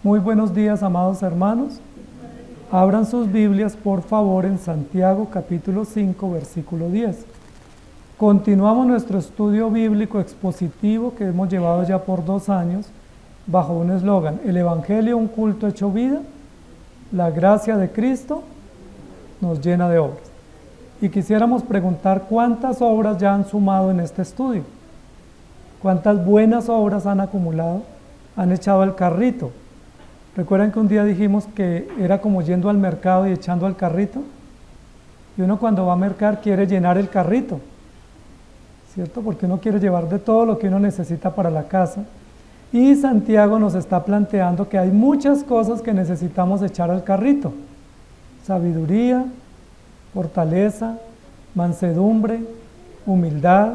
Muy buenos días, amados hermanos. Abran sus Biblias, por favor, en Santiago capítulo 5, versículo 10. Continuamos nuestro estudio bíblico expositivo que hemos llevado ya por 2 años bajo un eslogan: el Evangelio, un culto hecho vida, la gracia de Cristo nos llena de obras. Y quisiéramos preguntar cuántas obras ya han sumado en este estudio, cuántas buenas obras han acumulado, han echado al carrito. ¿Recuerdan que un día dijimos que era como yendo al mercado y echando al carrito? Y uno cuando va a mercar quiere llenar el carrito, ¿cierto? Porque uno quiere llevar de todo lo que uno necesita para la casa. Y Santiago nos está planteando que hay muchas cosas que necesitamos echar al carrito: sabiduría, fortaleza, mansedumbre, humildad,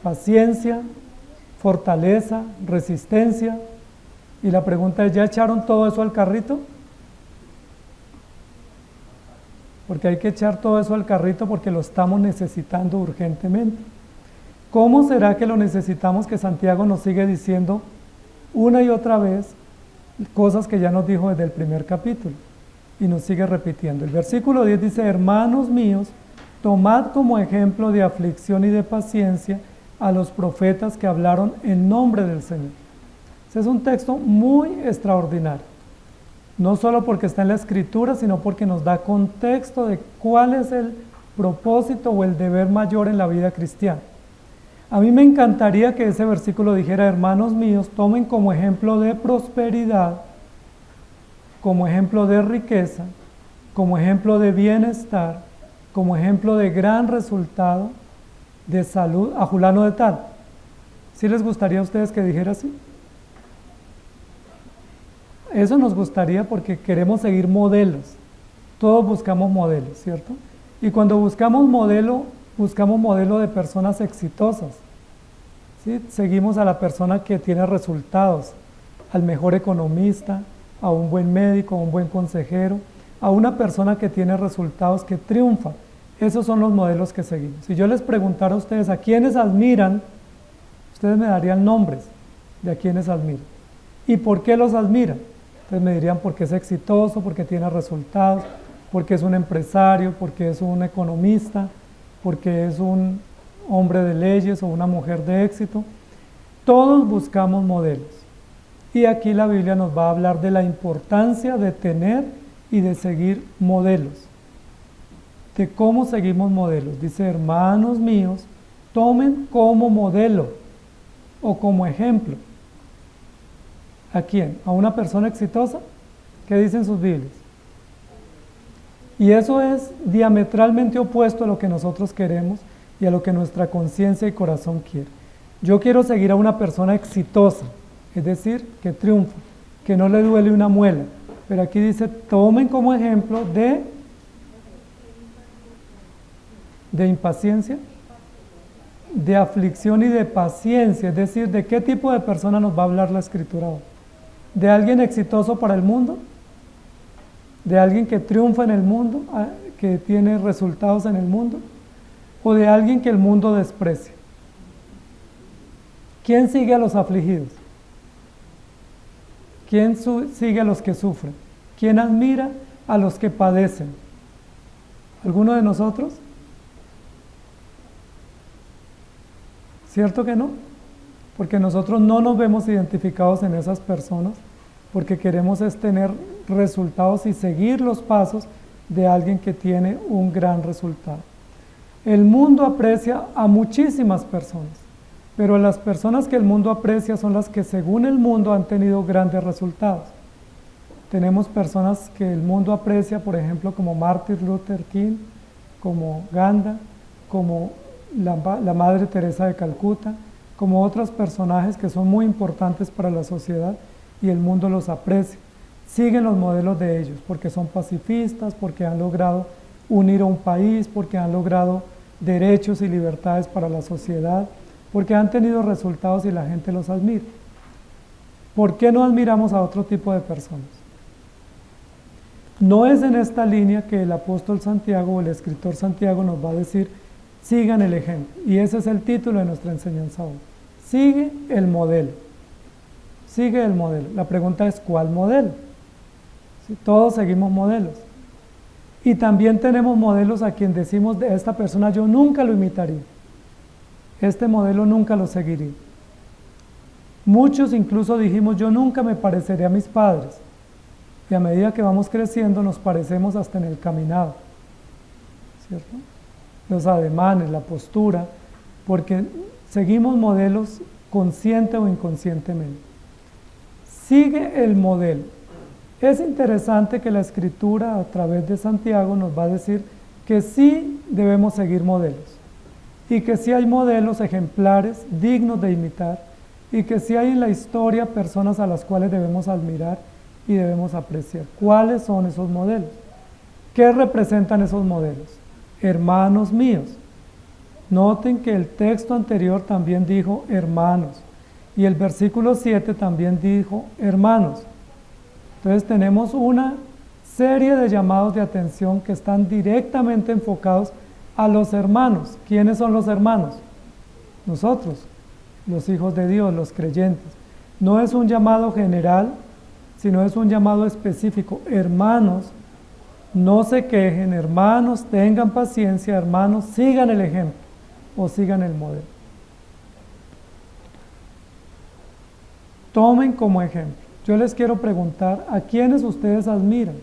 paciencia, fortaleza, resistencia. Y la pregunta es, ¿ya echaron todo eso al carrito? Porque hay que echar todo eso al carrito porque lo estamos necesitando urgentemente. ¿Cómo será que lo necesitamos, que Santiago nos sigue diciendo una y otra vez cosas que ya nos dijo desde el primer capítulo? Y nos sigue repitiendo. El versículo 10 dice: hermanos míos, tomad como ejemplo de aflicción y de paciencia a los profetas que hablaron en nombre del Señor. Ese es un texto muy extraordinario, no solo porque está en la Escritura, sino porque nos da contexto de cuál es el propósito o el deber mayor en la vida cristiana. A mí me encantaría que ese versículo dijera: hermanos míos, tomen como ejemplo de prosperidad, como ejemplo de riqueza, como ejemplo de bienestar, como ejemplo de gran resultado, de salud, a fulano de tal. ¿Sí les gustaría a ustedes que dijera así? Eso nos gustaría porque queremos seguir modelos. Todos buscamos modelos, ¿cierto? Y cuando buscamos modelo de personas exitosas, ¿sí? Seguimos a la persona que tiene resultados, al mejor economista, a un buen médico, a un buen consejero, a una persona que tiene resultados, que triunfa. Esos son los modelos que seguimos. Si yo les preguntara a ustedes a quiénes admiran, ustedes me darían nombres de a quiénes admiran. ¿Y por qué los admiran? Entonces me dirían porque es exitoso, porque tiene resultados, porque es un empresario, porque es un economista, porque es un hombre de leyes o una mujer de éxito. Todos buscamos modelos. Y aquí la Biblia nos va a hablar de la importancia de tener y de seguir modelos. De cómo seguimos modelos. Dice: hermanos míos, tomen como modelo o como ejemplo. ¿A quién? ¿A una persona exitosa? ¿Qué dicen sus Biblias? Y eso es diametralmente opuesto a lo que nosotros queremos y a lo que nuestra conciencia y corazón quiere. Yo quiero seguir a una persona exitosa, es decir, que triunfa, que no le duele una muela. Pero aquí dice: tomen como ejemplo de impaciencia, de aflicción y de paciencia. Es decir, ¿de qué tipo de persona nos va a hablar la Escritura hoy? ¿De alguien exitoso para el mundo? ¿De alguien que triunfa en el mundo, que tiene resultados en el mundo? ¿O de alguien que el mundo desprecia? ¿Quién sigue a los afligidos? ¿Quién sigue a los que sufren? ¿Quién admira a los que padecen? ¿Alguno de nosotros? ¿Cierto que no? Porque nosotros no nos vemos identificados en esas personas, porque queremos es tener resultados y seguir los pasos de alguien que tiene un gran resultado. El mundo aprecia a muchísimas personas, pero las personas que el mundo aprecia son las que según el mundo han tenido grandes resultados. Tenemos personas que el mundo aprecia, por ejemplo, como Martin Luther King, como Gandhi, como la Madre Teresa de Calcuta, como otros personajes que son muy importantes para la sociedad y el mundo los aprecia. Siguen los modelos de ellos porque son pacifistas, porque han logrado unir a un país, porque han logrado derechos y libertades para la sociedad, porque han tenido resultados y la gente los admira. ¿Por qué no admiramos a otro tipo de personas? No es en esta línea que el apóstol Santiago o el escritor Santiago nos va a decir: sigan el ejemplo. Y ese es el título de nuestra enseñanza hoy. Sigue el modelo. sigue el modelo. La pregunta es, ¿cuál modelo? ¿Sí? Todos seguimos modelos. Y también tenemos modelos a quien decimos, de esta persona yo nunca lo imitaría. Este modelo nunca lo seguiría. Muchos incluso dijimos, yo nunca me pareceré a mis padres. Y a medida que vamos creciendo nos parecemos hasta en el caminado, ¿cierto? Los ademanes, la postura, porque seguimos modelos consciente o inconscientemente. Sigue el modelo. Es interesante que la Escritura a través de Santiago nos va a decir que sí debemos seguir modelos y que sí hay modelos ejemplares dignos de imitar y que sí hay en la historia personas a las cuales debemos admirar y debemos apreciar. ¿Cuáles son esos modelos? ¿Qué representan esos modelos? Hermanos míos. Noten que el texto anterior también dijo hermanos y el versículo 7 también dijo hermanos. Entonces tenemos una serie de llamados de atención que están directamente enfocados a los hermanos. ¿Quiénes son los hermanos? Nosotros, los hijos de Dios, los creyentes. No es un llamado general, sino es un llamado específico. Hermanos, no se quejen, hermanos, tengan paciencia, hermanos, sigan el ejemplo o sigan el modelo. Tomen como ejemplo. Yo les quiero preguntar, ¿a quiénes ustedes admiran?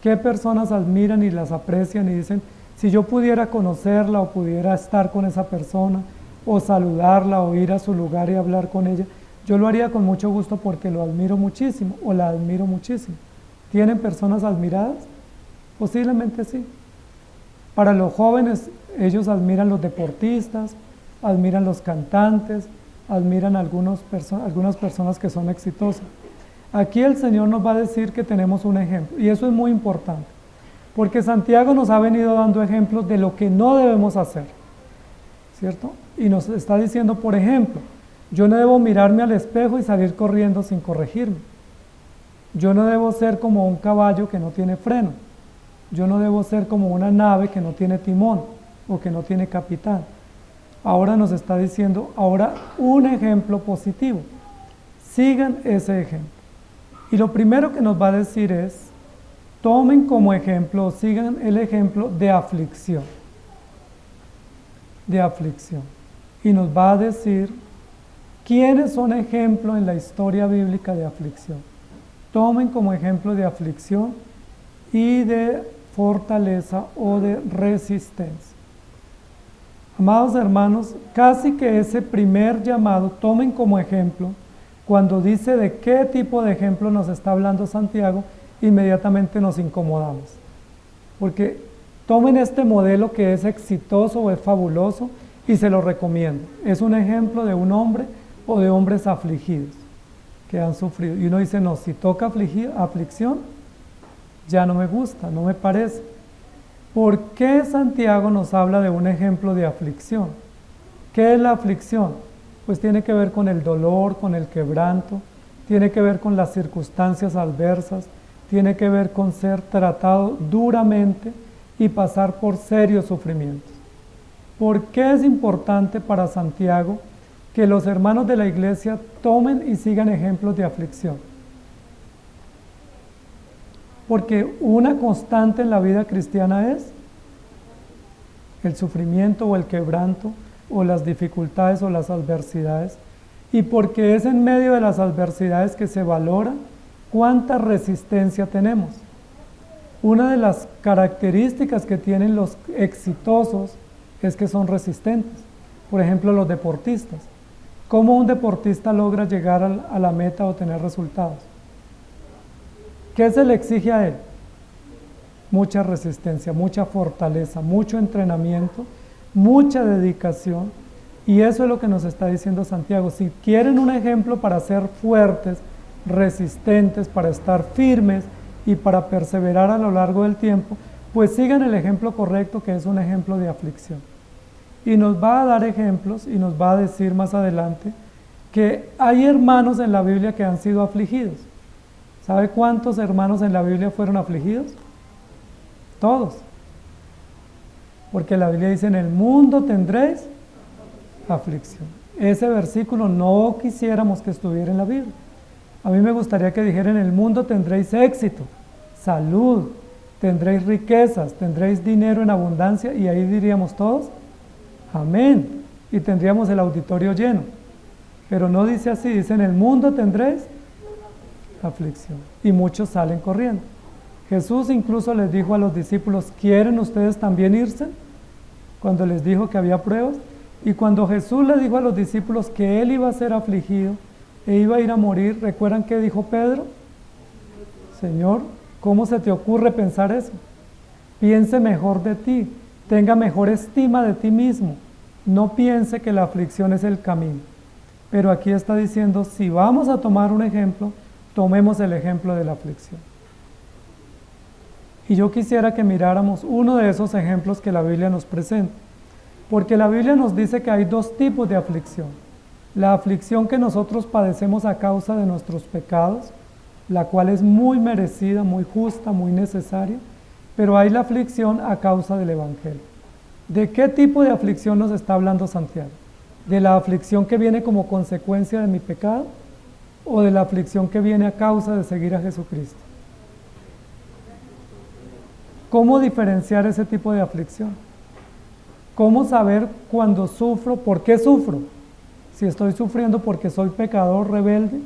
¿Qué personas admiran y las aprecian y dicen, si yo pudiera conocerla o pudiera estar con esa persona o saludarla o ir a su lugar y hablar con ella, yo lo haría con mucho gusto porque lo admiro muchísimo o la admiro muchísimo? ¿Tienen personas admiradas? Posiblemente sí. Para los jóvenes, ellos admiran los deportistas, admiran los cantantes, admiran algunas personas que son exitosas. Aquí el Señor nos va a decir que tenemos un ejemplo, y eso es muy importante, porque Santiago nos ha venido dando ejemplos de lo que no debemos hacer, ¿cierto? Y nos está diciendo, por ejemplo, yo no debo mirarme al espejo y salir corriendo sin corregirme. Yo no debo ser como un caballo que no tiene freno. Yo no debo ser como una nave que no tiene timón o que no tiene capitán. Ahora nos está diciendo, ahora un ejemplo positivo. Sigan ese ejemplo. Y lo primero que nos va a decir es, tomen como ejemplo, sigan el ejemplo de aflicción. De aflicción. Y nos va a decir, ¿quiénes son ejemplo en la historia bíblica de aflicción? Tomen como ejemplo de aflicción y de fortaleza o de resistencia. Amados hermanos, casi que ese primer llamado, tomen como ejemplo, cuando dice de qué tipo de ejemplo nos está hablando Santiago, inmediatamente nos incomodamos. Porque tomen este modelo que es exitoso o es fabuloso y se lo recomiendo. Es un ejemplo de un hombre o de hombres afligidos que han sufrido. Y uno dice, no, si toca aflicción, ya no me gusta, no me parece. ¿Por qué Santiago nos habla de un ejemplo de aflicción? ¿Qué es la aflicción? Pues tiene que ver con el dolor, con el quebranto, tiene que ver con las circunstancias adversas, tiene que ver con ser tratado duramente y pasar por serios sufrimientos. ¿Por qué es importante para Santiago que los hermanos de la iglesia tomen y sigan ejemplos de aflicción? Porque una constante en la vida cristiana es el sufrimiento o el quebranto o las dificultades o las adversidades, y porque es en medio de las adversidades que se valora cuánta resistencia tenemos. Una de las características que tienen los exitosos es que son resistentes. Por ejemplo, los deportistas. ¿Cómo un deportista logra llegar a la meta o tener resultados? ¿Qué se le exige a él? Mucha resistencia, mucha fortaleza, mucho entrenamiento, mucha dedicación. Y eso es lo que nos está diciendo Santiago. Si quieren un ejemplo para ser fuertes, resistentes, para estar firmes y para perseverar a lo largo del tiempo, pues sigan el ejemplo correcto, que es un ejemplo de aflicción. Y nos va a dar ejemplos y nos va a decir más adelante que hay hermanos en la Biblia que han sido afligidos. ¿Sabe cuántos hermanos en la Biblia fueron afligidos? Todos. Porque la Biblia dice, en el mundo tendréis aflicción. Ese versículo no quisiéramos que estuviera en la Biblia. A mí me gustaría que dijera: en el mundo tendréis éxito, salud, tendréis riquezas, tendréis dinero en abundancia, y ahí diríamos todos, amén, y tendríamos el auditorio lleno. Pero no dice así, dice: en el mundo tendréis aflicción, y muchos salen corriendo. Jesús incluso les dijo a los discípulos: ¿quieren ustedes también irse? Cuando les dijo que había pruebas. Y cuando Jesús le dijo a los discípulos que él iba a ser afligido e iba a ir a morir, ¿recuerdan qué dijo Pedro? Señor, ¿cómo se te ocurre pensar eso? Piense mejor de ti, tenga mejor estima de ti mismo, no piense que la aflicción es el camino. Pero aquí está diciendo: si vamos a tomar un ejemplo, tomemos el ejemplo de la aflicción. Y yo quisiera que miráramos uno de esos ejemplos que la Biblia nos presenta, porque la Biblia nos dice que hay dos tipos de aflicción: la aflicción que nosotros padecemos a causa de nuestros pecados, la cual es muy merecida, muy justa, muy necesaria, pero hay la aflicción a causa del Evangelio. ¿De qué tipo de aflicción nos está hablando Santiago? ¿De la aflicción que viene como consecuencia de mi pecado o de la aflicción que viene a causa de seguir a Jesucristo? ¿Cómo diferenciar ese tipo de aflicción? ¿Cómo saber cuando sufro, por qué sufro? Si estoy sufriendo porque soy pecador rebelde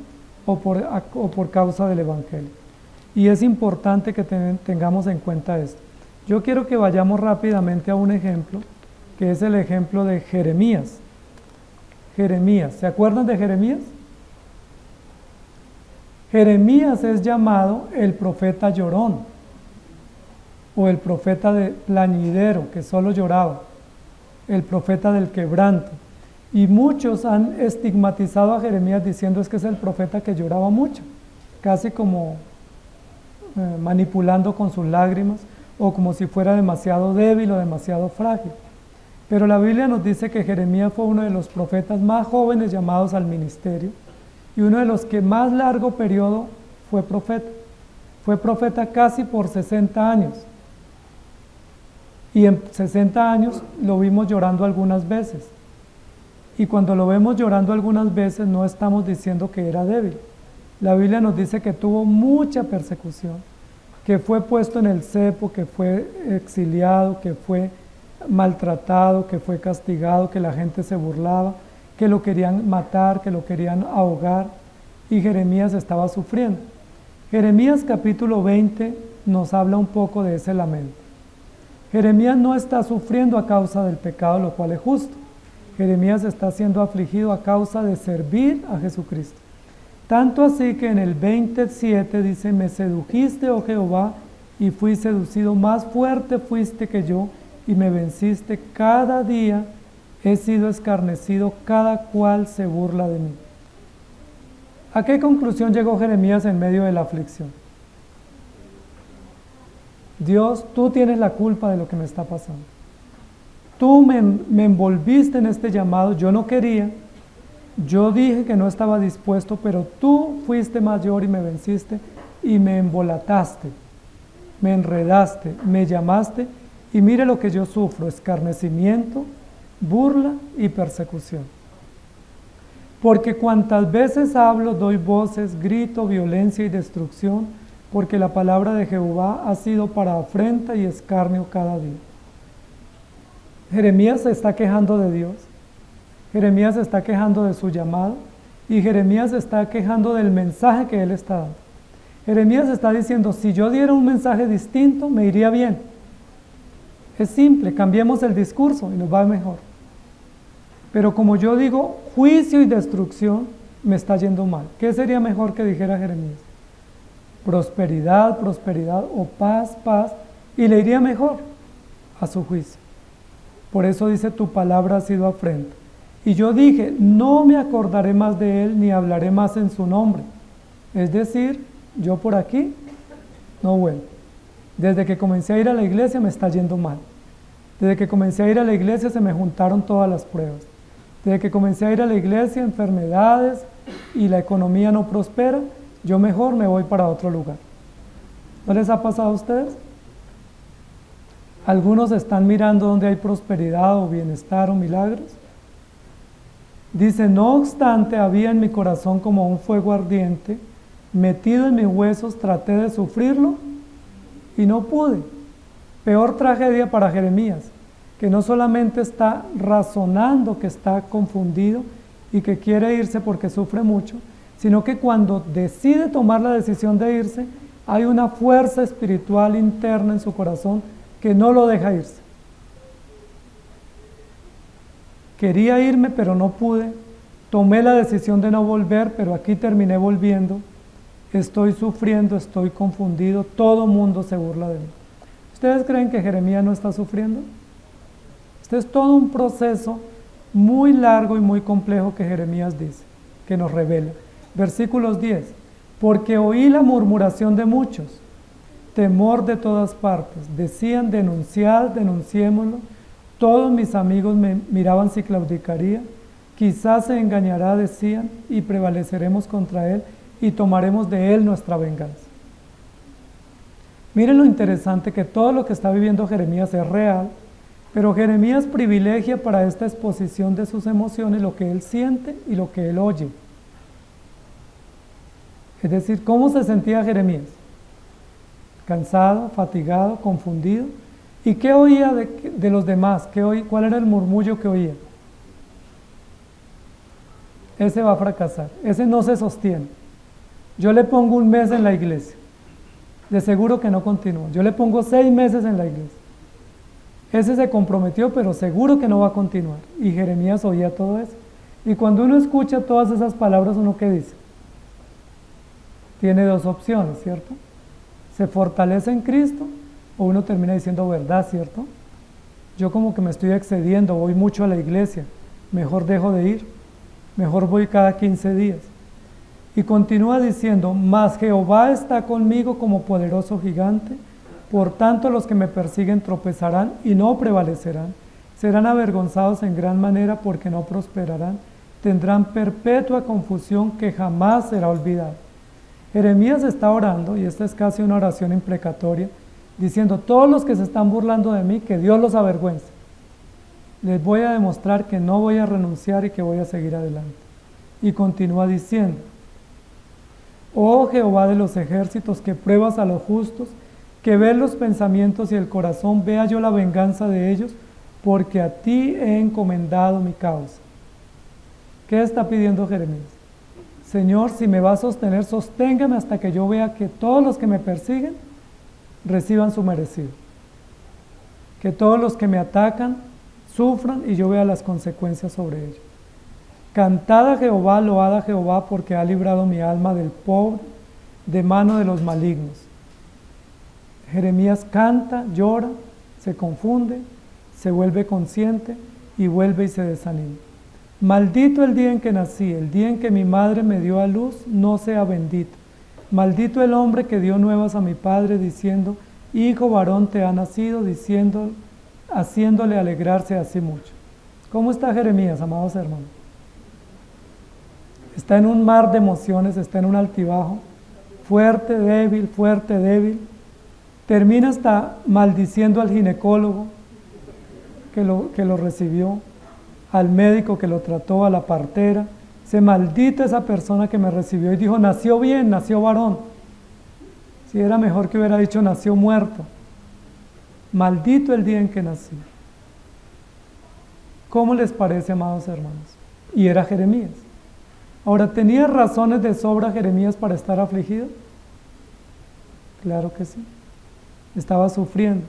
o por causa del Evangelio. Y es importante que tengamos en cuenta esto. Yo quiero que vayamos rápidamente a un ejemplo, que es el ejemplo de Jeremías. Jeremías, ¿se acuerdan de Jeremías? Jeremías es llamado el profeta llorón, o el profeta de plañidero, que solo lloraba, el profeta del quebranto. Y muchos han estigmatizado a Jeremías diciendo: es que es el profeta que lloraba mucho, casi como manipulando con sus lágrimas, o como si fuera demasiado débil o demasiado frágil. Pero la Biblia nos dice que Jeremías fue uno de los profetas más jóvenes llamados al ministerio, y uno de los que más largo periodo fue profeta. Fue profeta casi por 60 años. Y en 60 años lo vimos llorando algunas veces. Y cuando lo vemos llorando algunas veces, no estamos diciendo que era débil. La Biblia nos dice que tuvo mucha persecución, que fue puesto en el cepo, que fue exiliado, que fue maltratado, que fue castigado, que la gente se burlaba, que lo querían matar, que lo querían ahogar, y Jeremías estaba sufriendo. Jeremías capítulo 20 nos habla un poco de ese lamento. Jeremías no está sufriendo a causa del pecado, lo cual es justo. Jeremías está siendo afligido a causa de servir a Jesucristo. Tanto así que en el 27 dice: me sedujiste, oh Jehová, y fui seducido, más fuerte fuiste que yo, y me venciste. Cada día he sido escarnecido, cada cual se burla de mí. ¿A qué conclusión llegó Jeremías en medio de la aflicción? Dios, tú tienes la culpa de lo que me está pasando. Tú me envolviste en este llamado, yo no quería, yo dije que no estaba dispuesto, pero tú fuiste mayor y me venciste y me embolataste, me enredaste, me llamaste, y mire lo que yo sufro: escarnecimiento, burla y persecución. Porque cuantas veces hablo, doy voces, grito, violencia y destrucción, porque la palabra de Jehová ha sido para afrenta y escarnio cada día. Jeremías se está quejando de Dios, Jeremías se está quejando de su llamado, y Jeremías se está quejando del mensaje que él está dando. Jeremías está diciendo: si yo diera un mensaje distinto, me iría bien. Es simple, cambiemos el discurso y nos va mejor. Pero como yo digo juicio y destrucción, me está yendo mal. ¿Qué sería mejor que dijera Jeremías? Prosperidad, prosperidad, o paz, paz, y le iría mejor a su juicio. Por eso dice: tu palabra ha sido afrenta. Y yo dije: no me acordaré más de él, ni hablaré más en su nombre. Es decir, yo por aquí no vuelvo. Desde que comencé a ir a la iglesia me está yendo mal. Desde que comencé a ir a la iglesia se me juntaron todas las pruebas. Desde que comencé a ir a la iglesia, enfermedades y la economía no prospera, yo mejor me voy para otro lugar. ¿No les ha pasado a ustedes? Algunos están mirando donde hay prosperidad o bienestar o milagros, Dice, no obstante, había en mi corazón como un fuego ardiente, metido en mis huesos, traté de sufrirlo y no pude. Peor tragedia para Jeremías, que no solamente está razonando, que está confundido y que quiere irse porque sufre mucho, sino que cuando decide tomar la decisión de irse, hay una fuerza espiritual interna en su corazón que no lo deja irse. Quería irme, pero no pude. Tomé la decisión de no volver, pero aquí terminé volviendo. Estoy sufriendo, estoy confundido, todo mundo se burla de mí. ¿Ustedes creen que Jeremías no está sufriendo? Este es todo un proceso muy largo y muy complejo que Jeremías dice, que nos revela. Versículos 10. Porque oí la murmuración de muchos, temor de todas partes. Decían, denunciad, denunciémoslo. Todos mis amigos me miraban si claudicaría. Quizás se engañará, decían, y prevaleceremos contra él y tomaremos de él nuestra venganza. Miren lo interesante que todo lo que está viviendo Jeremías es real, pero Jeremías privilegia para esta exposición de sus emociones lo que él siente y lo que él oye. Es decir, ¿cómo se sentía Jeremías? Cansado, fatigado, confundido. ¿Y qué oía de los demás? ¿Cuál era el murmullo que oía? Ese va a fracasar, ese no se sostiene. Yo le pongo 1 mes en la iglesia, de seguro que no continúa. Yo le pongo 6 meses en la iglesia. Ese se comprometió, pero seguro que no va a continuar. Y Jeremías oía todo eso. Y cuando uno escucha todas esas palabras, ¿uno qué dice? Tiene 2 opciones, ¿cierto? Se fortalece en Cristo o uno termina diciendo verdad, ¿cierto? Yo como que me estoy excediendo, voy mucho a la iglesia, mejor dejo de ir, mejor voy cada 15 días. Y continúa diciendo, mas Jehová está conmigo como poderoso gigante, por tanto los que me persiguen tropezarán y no prevalecerán, serán avergonzados en gran manera porque no prosperarán, tendrán perpetua confusión que jamás será olvidada. Jeremías está orando, y esta es casi una oración imprecatoria, diciendo, todos los que se están burlando de mí, que Dios los avergüence. Les voy a demostrar que no voy a renunciar y que voy a seguir adelante. Y continúa diciendo, oh Jehová de los ejércitos, que pruebas a los justos, que ves los pensamientos y el corazón, vea yo la venganza de ellos, porque a ti he encomendado mi causa. ¿Qué está pidiendo Jeremías? Señor, si me va a sostener, sosténgame hasta que yo vea que todos los que me persiguen reciban su merecido. Que todos los que me atacan sufran y yo vea las consecuencias sobre ellos. Cantad a Jehová, load a Jehová, porque ha librado mi alma del pobre, de mano de los malignos. Jeremías canta, llora, se confunde, se vuelve consciente y vuelve y se desanima. Maldito el día en que nací, el día en que mi madre me dio a luz, no sea bendito. Maldito el hombre que dio nuevas a mi padre, diciendo, hijo varón te ha nacido, haciéndole alegrarse así mucho. ¿Cómo está Jeremías, amados hermanos? Está en un mar de emociones, está en un altibajo, fuerte, débil, termina hasta maldiciendo al ginecólogo que lo recibió, al médico que lo trató, a la partera. Se maldita esa persona que me recibió y dijo, nació bien, nació varón. Si era mejor que hubiera dicho, nació muerto. Maldito el día en que nací. ¿Cómo les parece, amados hermanos? Y era Jeremías. Ahora, ¿tenía razones de sobra Jeremías para estar afligido? Claro que sí. Estaba sufriendo.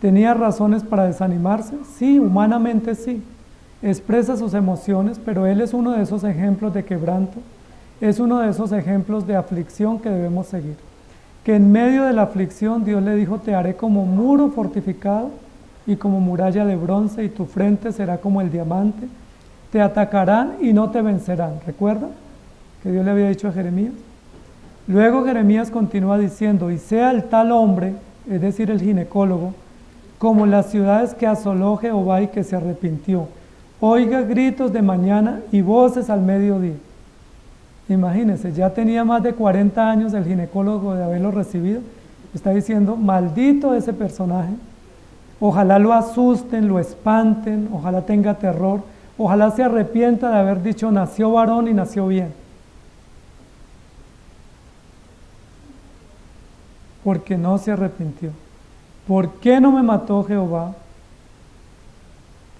¿Tenía razones para desanimarse? Sí, humanamente sí. Expresa sus emociones, pero él es uno de esos ejemplos de quebranto, es uno de esos ejemplos de aflicción que debemos seguir. Que en medio de la aflicción Dios le dijo, te haré como muro fortificado y como muralla de bronce, y tu frente será como el diamante. Te atacarán y no te vencerán. ¿Recuerda que Dios le había dicho a Jeremías? Luego Jeremías continúa diciendo, y sea el tal hombre, es decir, el ginecólogo, como las ciudades que asoló Jehová y que se arrepintió. Oiga gritos de mañana y voces al mediodía. Imagínense, ya tenía más de 40 años el ginecólogo de haberlo recibido. Está diciendo, maldito ese personaje. Ojalá lo asusten, lo espanten, ojalá tenga terror, Ojalá se arrepienta de haber dicho nació varón y nació bien. Porque no se arrepintió. ¿Por qué no me mató Jehová?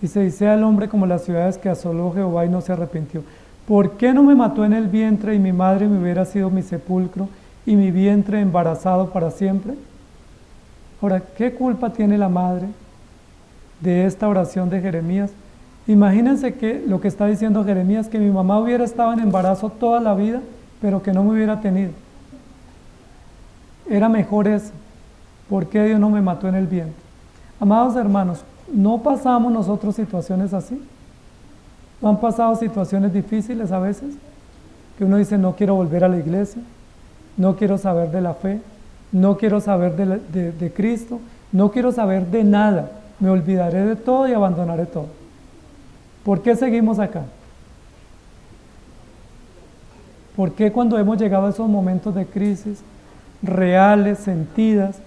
Dice, y sea el hombre como las ciudades que asoló Jehová y no se arrepintió. ¿Por qué no me mató en el vientre y mi madre me hubiera sido mi sepulcro y mi vientre embarazado para siempre? Ahora, ¿qué culpa tiene la madre de esta oración de Jeremías? Imagínense que lo que está diciendo Jeremías, que mi mamá hubiera estado en embarazo toda la vida, pero que no me hubiera tenido. Era mejor eso. ¿Por qué Dios no me mató en el vientre? Amados hermanos, ¿no pasamos nosotros situaciones así? ¿No han pasado situaciones difíciles a veces? Que uno dice, no quiero volver a la iglesia, no quiero saber de la fe, no quiero saber de Cristo, no quiero saber de nada, me olvidaré de todo y abandonaré todo. ¿Por qué seguimos acá? ¿Por qué cuando hemos llegado a esos momentos de crisis reales, sentidas,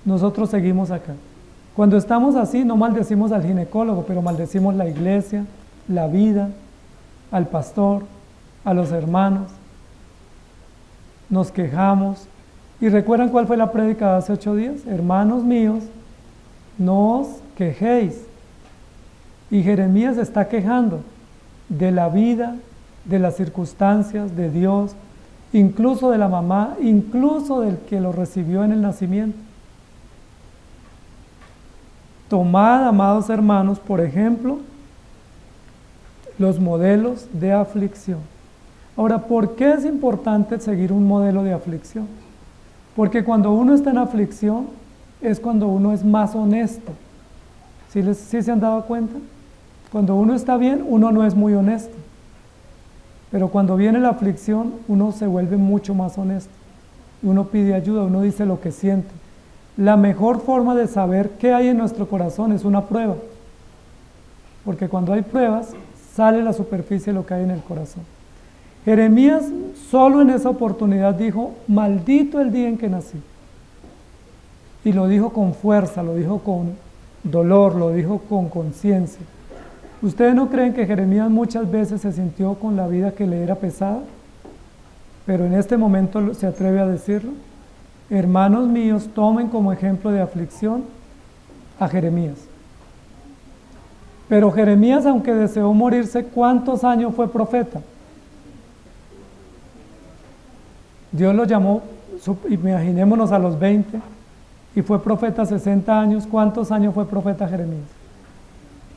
nosotros seguimos acá? Cuando estamos así, no maldecimos al ginecólogo, pero maldecimos la iglesia, la vida, al pastor, a los hermanos. Nos quejamos. ¿Y recuerdan cuál fue la prédica de hace 8 días? Hermanos míos, no os quejéis. Y Jeremías está quejando de la vida, de las circunstancias, de Dios, incluso de la mamá, incluso del que lo recibió en el nacimiento. Tomad, amados hermanos, por ejemplo, los modelos de aflicción. Ahora, ¿por qué es importante seguir un modelo de aflicción? Porque cuando uno está en aflicción es cuando uno es más honesto. ¿Sí se han dado cuenta? Cuando uno está bien, uno no es muy honesto. Pero cuando viene la aflicción, uno se vuelve mucho más honesto. Uno pide ayuda, uno dice lo que siente. La mejor forma de saber qué hay en nuestro corazón es una prueba. Porque cuando hay pruebas, sale a la superficie lo que hay en el corazón. Jeremías solo en esa oportunidad dijo, maldito el día en que nací. Y lo dijo con fuerza, lo dijo con dolor, lo dijo con conciencia. ¿Ustedes no creen que Jeremías muchas veces se sintió con la vida que le era pesada? Pero en este momento se atreve a decirlo. Hermanos míos, tomen como ejemplo de aflicción a Jeremías. Pero Jeremías, aunque deseó morirse, ¿cuántos años fue profeta? Dios lo llamó, imaginémonos a los 20, y fue profeta 60 años. ¿Cuántos años fue profeta Jeremías?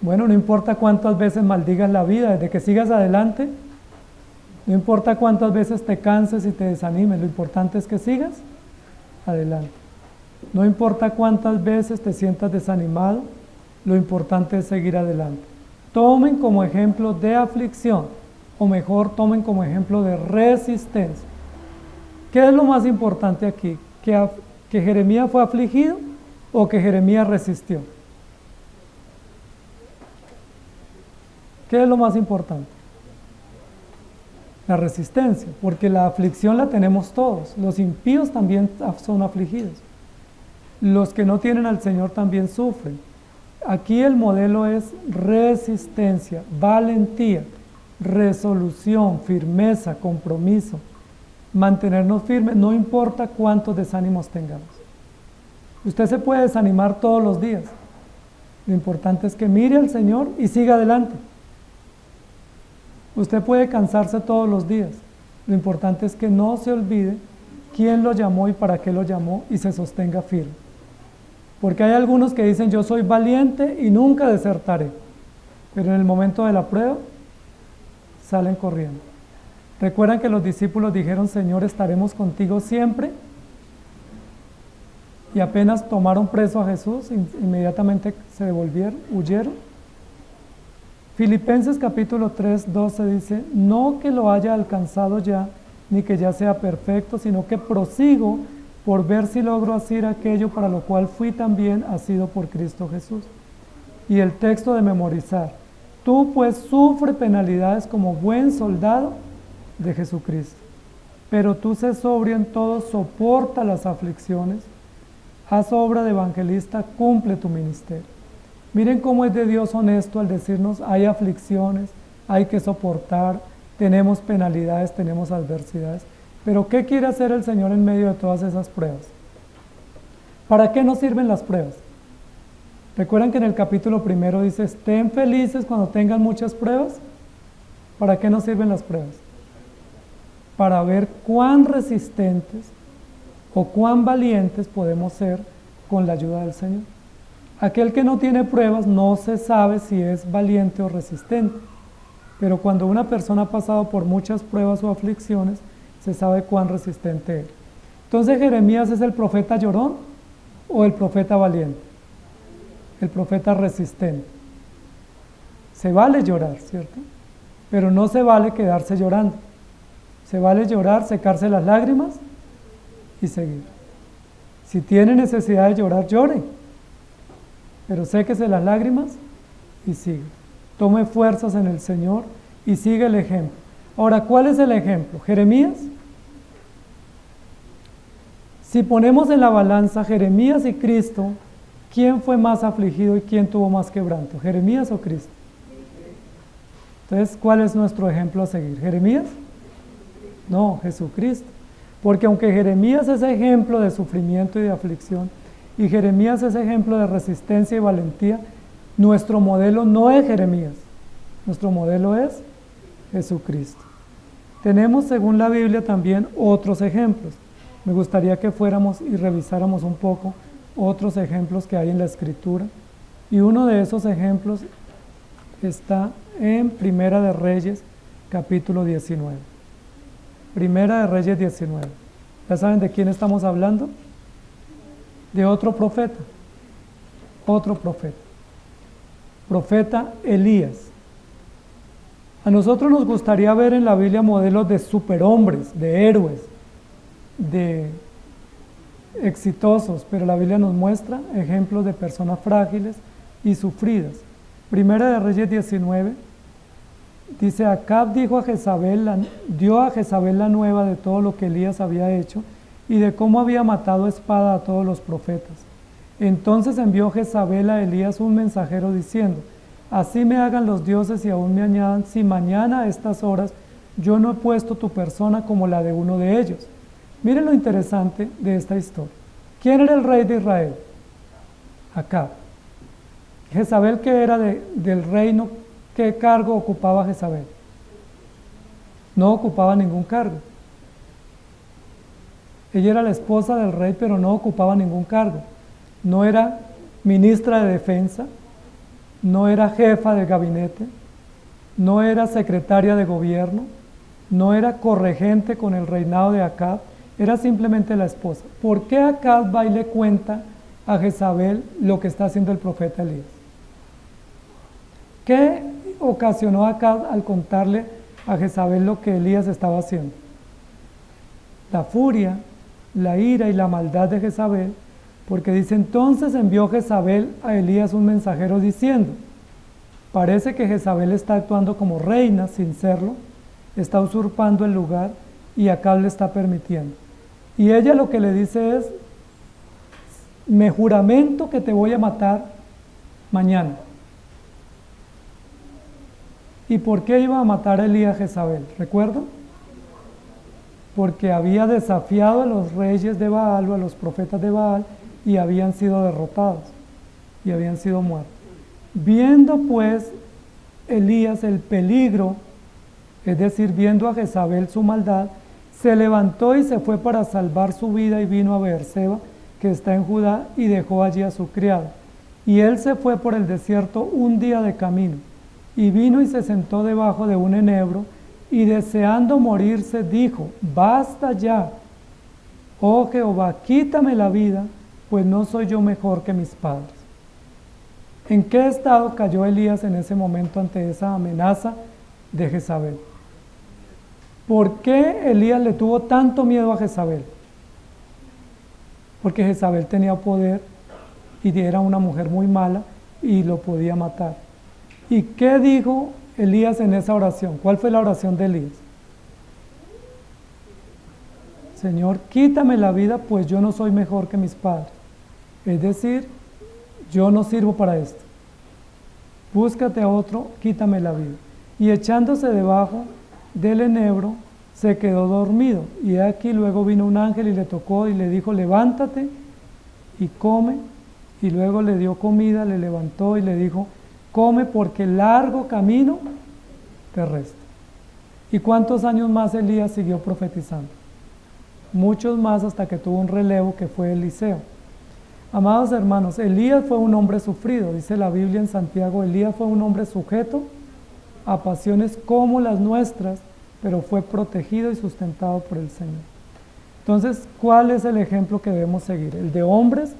Bueno, no importa cuántas veces maldigas la vida, desde que sigas adelante, no importa cuántas veces te canses y te desanimes, lo importante es que sigas adelante. No importa cuántas veces te sientas desanimado, lo importante es seguir adelante. Tomen como ejemplo de aflicción, o mejor, tomen como ejemplo de resistencia. ¿Qué es lo más importante aquí? ¿Que Jeremías fue afligido o que Jeremías resistió? ¿Qué es lo más importante? La resistencia, porque la aflicción la tenemos todos. Los impíos también son afligidos. Los que no tienen al Señor también sufren. Aquí el modelo es resistencia, valentía, resolución, firmeza, compromiso. Mantenernos firmes, no importa cuántos desánimos tengamos. Usted se puede desanimar todos los días. Lo importante es que mire al Señor y siga adelante. Usted puede cansarse todos los días. Lo importante es que no se olvide quién lo llamó y para qué lo llamó y se sostenga firme. Porque hay algunos que dicen, yo soy valiente y nunca desertaré. Pero en el momento de la prueba, salen corriendo. ¿Recuerdan que los discípulos dijeron, Señor, estaremos contigo siempre? Y apenas tomaron preso a Jesús, inmediatamente se devolvieron, huyeron. Filipenses capítulo 3, 12 dice, no que lo haya alcanzado ya, ni que ya sea perfecto, sino que prosigo por ver si logro hacer aquello para lo cual fui también asido por Cristo Jesús. Y el texto de memorizar, tú pues sufre penalidades como buen soldado de Jesucristo, pero tú sé sobrio en todo, soporta las aflicciones, haz obra de evangelista, cumple tu ministerio. Miren cómo es de Dios honesto al decirnos, hay aflicciones, hay que soportar, tenemos penalidades, tenemos adversidades. Pero ¿qué quiere hacer el Señor en medio de todas esas pruebas? ¿Para qué nos sirven las pruebas? Recuerdan que en el capítulo 1 dice, estén felices cuando tengan muchas pruebas. ¿Para qué nos sirven las pruebas? Para ver cuán resistentes o cuán valientes podemos ser con la ayuda del Señor. Aquel que no tiene pruebas no se sabe si es valiente o resistente, pero cuando una persona ha pasado por muchas pruebas o aflicciones, se sabe cuán resistente es. Entonces, ¿Jeremías es el profeta llorón o el profeta valiente? El profeta resistente. Se vale llorar, ¿cierto? Pero no se vale quedarse llorando. Se vale llorar, secarse las lágrimas y seguir. Si tiene necesidad de llorar, llore. Pero séquese las lágrimas y sigue. Tome fuerzas en el Señor y sigue el ejemplo. Ahora, ¿cuál es el ejemplo? ¿Jeremías? Si ponemos en la balanza Jeremías y Cristo, ¿quién fue más afligido y quién tuvo más quebranto? ¿Jeremías o Cristo? Entonces, ¿cuál es nuestro ejemplo a seguir? ¿Jeremías? No, Jesucristo. Porque aunque Jeremías es ejemplo de sufrimiento y de aflicción, y Jeremías es ejemplo de resistencia y valentía, nuestro modelo no es Jeremías, nuestro modelo es Jesucristo. Tenemos, según la Biblia, también otros ejemplos. Me gustaría que fuéramos y revisáramos un poco otros ejemplos que hay en la Escritura. Y uno de esos ejemplos está en Primera de Reyes, capítulo 19. Primera de Reyes 19. ¿Ya saben de quién estamos hablando? De otro profeta. Otro profeta. Profeta Elías. A nosotros nos gustaría ver en la Biblia modelos de superhombres, de héroes, de exitosos, pero la Biblia nos muestra ejemplos de personas frágiles y sufridas. Primera de Reyes 19 dice, Acab dio a Jezabel la nueva de todo lo que Elías había hecho y de cómo había matado a espada a todos los profetas. Entonces envió Jezabel a Elías un mensajero diciendo, así me hagan los dioses y aún me añadan, si mañana a estas horas yo no he puesto tu persona como la de uno de ellos. Miren lo interesante de esta historia. ¿Quién era el rey de Israel? Acab. Jezabel, ¿qué era del reino? ¿Qué cargo ocupaba Jezabel? No ocupaba ningún cargo. Ella era la esposa del rey, pero no ocupaba ningún cargo. No era ministra de defensa, no era jefa de gabinete, no era secretaria de gobierno, no era corregente con el reinado de Acab, era simplemente la esposa. ¿Por qué Acab va y le cuenta a Jezabel lo que está haciendo el profeta Elías? ¿Qué ocasionó a Acab al contarle a Jezabel lo que Elías estaba haciendo? La furia, la ira y la maldad de Jezabel, porque dice, entonces envió Jezabel a Elías un mensajero diciendo, parece que Jezabel está actuando como reina sin serlo, está usurpando el lugar y Acab le está permitiendo. Y ella lo que le dice es, me juramento que te voy a matar mañana. ¿Y por qué iba a matar a Elías a Jezabel? ¿Recuerdan? Porque había desafiado a los reyes de Baal o a los profetas de Baal y habían sido derrotados y habían sido muertos. Viendo pues Elías el peligro, es decir, viendo a Jezabel su maldad, se levantó y se fue para salvar su vida y vino a Beerseba, que está en Judá, y dejó allí a su criado. Y él se fue por el desierto un día de camino, y vino y se sentó debajo de un enebro, y deseando morirse dijo, basta ya, oh Jehová, quítame la vida, pues no soy yo mejor que mis padres. ¿En qué estado cayó Elías en ese momento ante esa amenaza de Jezabel? ¿Por qué Elías le tuvo tanto miedo a Jezabel? Porque Jezabel tenía poder y era una mujer muy mala y lo podía matar. ¿Y qué dijo Elías en esa oración? ¿Cuál fue la oración de Elías? Señor, quítame la vida, pues yo no soy mejor que mis padres. Es decir, yo no sirvo para esto. Búscate a otro, quítame la vida. y echándose debajo del enebro, se quedó dormido. Y aquí luego vino un ángel y le tocó y le dijo, levántate y come. Y luego le dio comida, le levantó y le dijo, come porque largo camino te resta. ¿Y cuántos años más Elías siguió profetizando? Muchos más, hasta que tuvo un relevo que fue Eliseo. Amados hermanos, Elías fue un hombre sufrido, dice la Biblia en Santiago, Elías fue un hombre sujeto a pasiones como las nuestras, pero fue protegido y sustentado por el Señor. Entonces, ¿cuál es el ejemplo que debemos seguir? El de hombres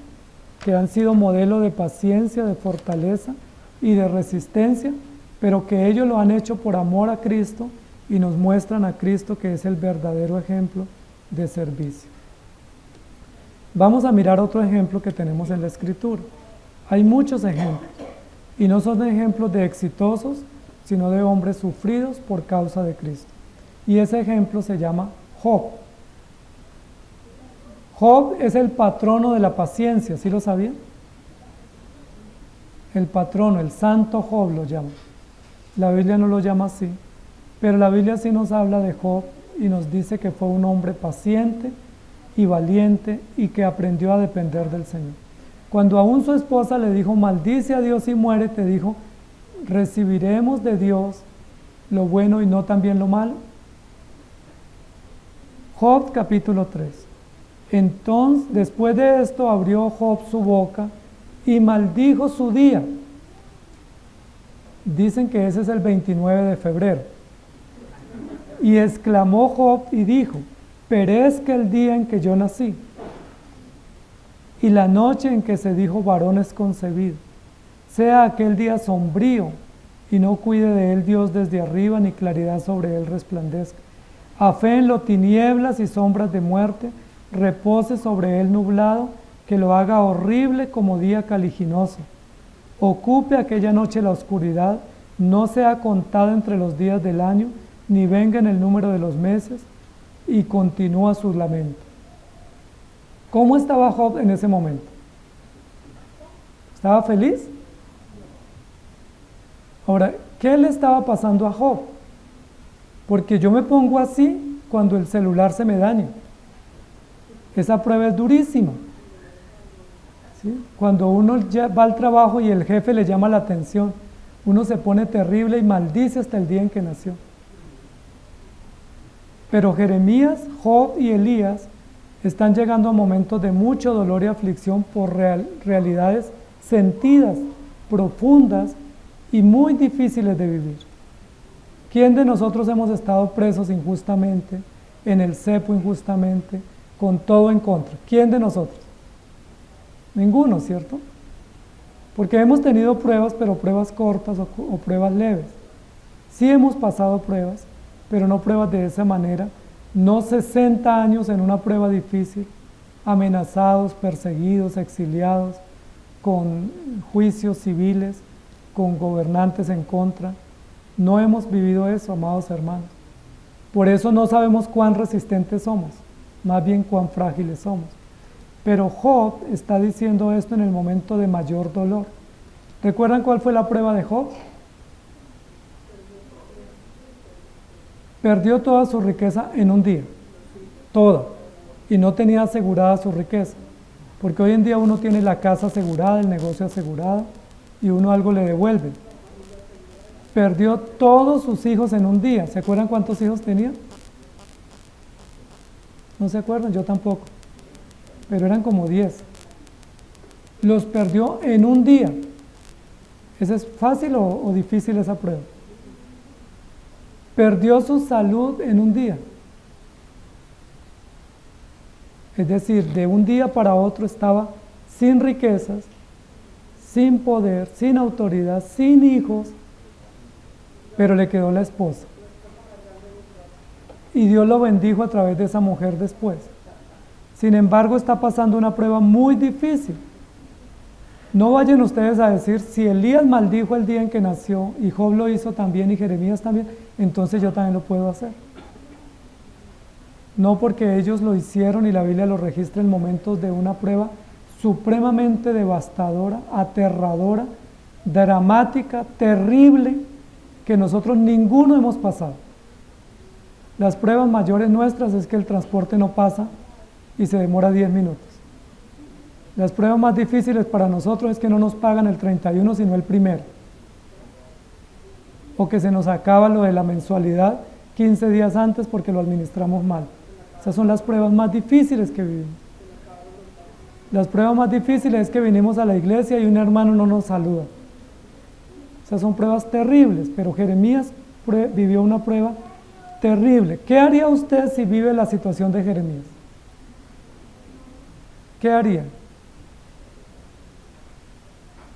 que han sido modelo de paciencia, de fortaleza y de resistencia, pero que ellos lo han hecho por amor a Cristo y nos muestran a Cristo, que es el verdadero ejemplo de servicio. Vamos a mirar otro ejemplo que tenemos en la Escritura. Hay muchos ejemplos, y no son ejemplos de exitosos, sino de hombres sufridos por causa de Cristo. Y ese ejemplo se llama Job. Job es el patrono de la paciencia, ¿sí lo sabían? El patrono, el santo Job lo llama. La Biblia no lo llama así, pero la Biblia sí nos habla de Job y nos dice que fue un hombre paciente y valiente y que aprendió a depender del Señor. Cuando aún su esposa le dijo, maldice a Dios y muérete, dijo, ¿recibiremos de Dios lo bueno y no también lo malo? Job capítulo 3. Entonces, después de esto, abrió Job su boca y maldijo su día. Dicen que ese es el 29 de febrero. Y exclamó Job y dijo, perezca el día en que yo nací, y la noche en que se dijo varón es concebido. Sea aquel día sombrío, y no cuide de él Dios desde arriba, ni claridad sobre él resplandezca. Aféenlo tinieblas y sombras de muerte, repose sobre él nublado, que lo haga horrible como día caliginoso. Ocupe aquella noche la oscuridad, no sea contado entre los días del año, ni venga en el número de los meses, y continúa su lamento. ¿Cómo estaba Job en ese momento? ¿Estaba feliz? Ahora, ¿qué le estaba pasando a Job? Porque yo me pongo así cuando el celular se me daña. Esa prueba es durísima. ¿Sí? Cuando uno ya va al trabajo y el jefe le llama la atención, uno se pone terrible y maldice hasta el día en que nació. Pero Jeremías, Job y Elías están llegando a momentos de mucho dolor y aflicción por realidades sentidas, profundas y muy difíciles de vivir. ¿Quién de nosotros hemos estado presos injustamente, en el cepo injustamente, con todo en contra? ¿Quién de nosotros? Ninguno, ¿cierto? Porque hemos tenido pruebas, pero pruebas cortas o pruebas leves. Sí hemos pasado pruebas, pero no pruebas de esa manera, no 60 años en una prueba difícil, amenazados, perseguidos, exiliados, con juicios civiles, con gobernantes en contra. No hemos vivido eso, amados hermanos. Por eso no sabemos cuán resistentes somos, más bien cuán frágiles somos. Pero Job está diciendo esto en el momento de mayor dolor. ¿Recuerdan cuál fue la prueba de Job? Perdió toda su riqueza en un día, toda, y no tenía asegurada su riqueza, porque hoy en día uno tiene la casa asegurada, el negocio asegurado, y uno algo le devuelve. Perdió todos sus hijos en un día. ¿Se acuerdan cuántos hijos tenía? No se acuerdan, yo tampoco, pero eran como 10. Los perdió en un día. ¿Ese es fácil o difícil esa prueba? Perdió su salud en un día. Es decir, de un día para otro estaba sin riquezas, sin poder, sin autoridad, sin hijos, pero le quedó la esposa. Y Dios lo bendijo a través de esa mujer después. Sin embargo, está pasando una prueba muy difícil. No vayan ustedes a decir, si Elías maldijo el día en que nació, y Job lo hizo también, y Jeremías también, entonces yo también lo puedo hacer. No, porque ellos lo hicieron y la Biblia lo registra en momentos de una prueba supremamente devastadora, aterradora, dramática, terrible, que nosotros ninguno hemos pasado. Las pruebas mayores nuestras es que el transporte no pasa y se demora 10 minutos. Las pruebas más difíciles para nosotros es que no nos pagan el 31 sino el primero. O que se nos acaba lo de la mensualidad 15 días antes porque lo administramos mal. Esas son las pruebas más difíciles que vivimos. Las pruebas más difíciles es que vinimos a la iglesia y un hermano no nos saluda. Esas son pruebas terribles, pero Jeremías vivió una prueba terrible. ¿Qué haría usted si vive la situación de Jeremías? ¿Qué haría?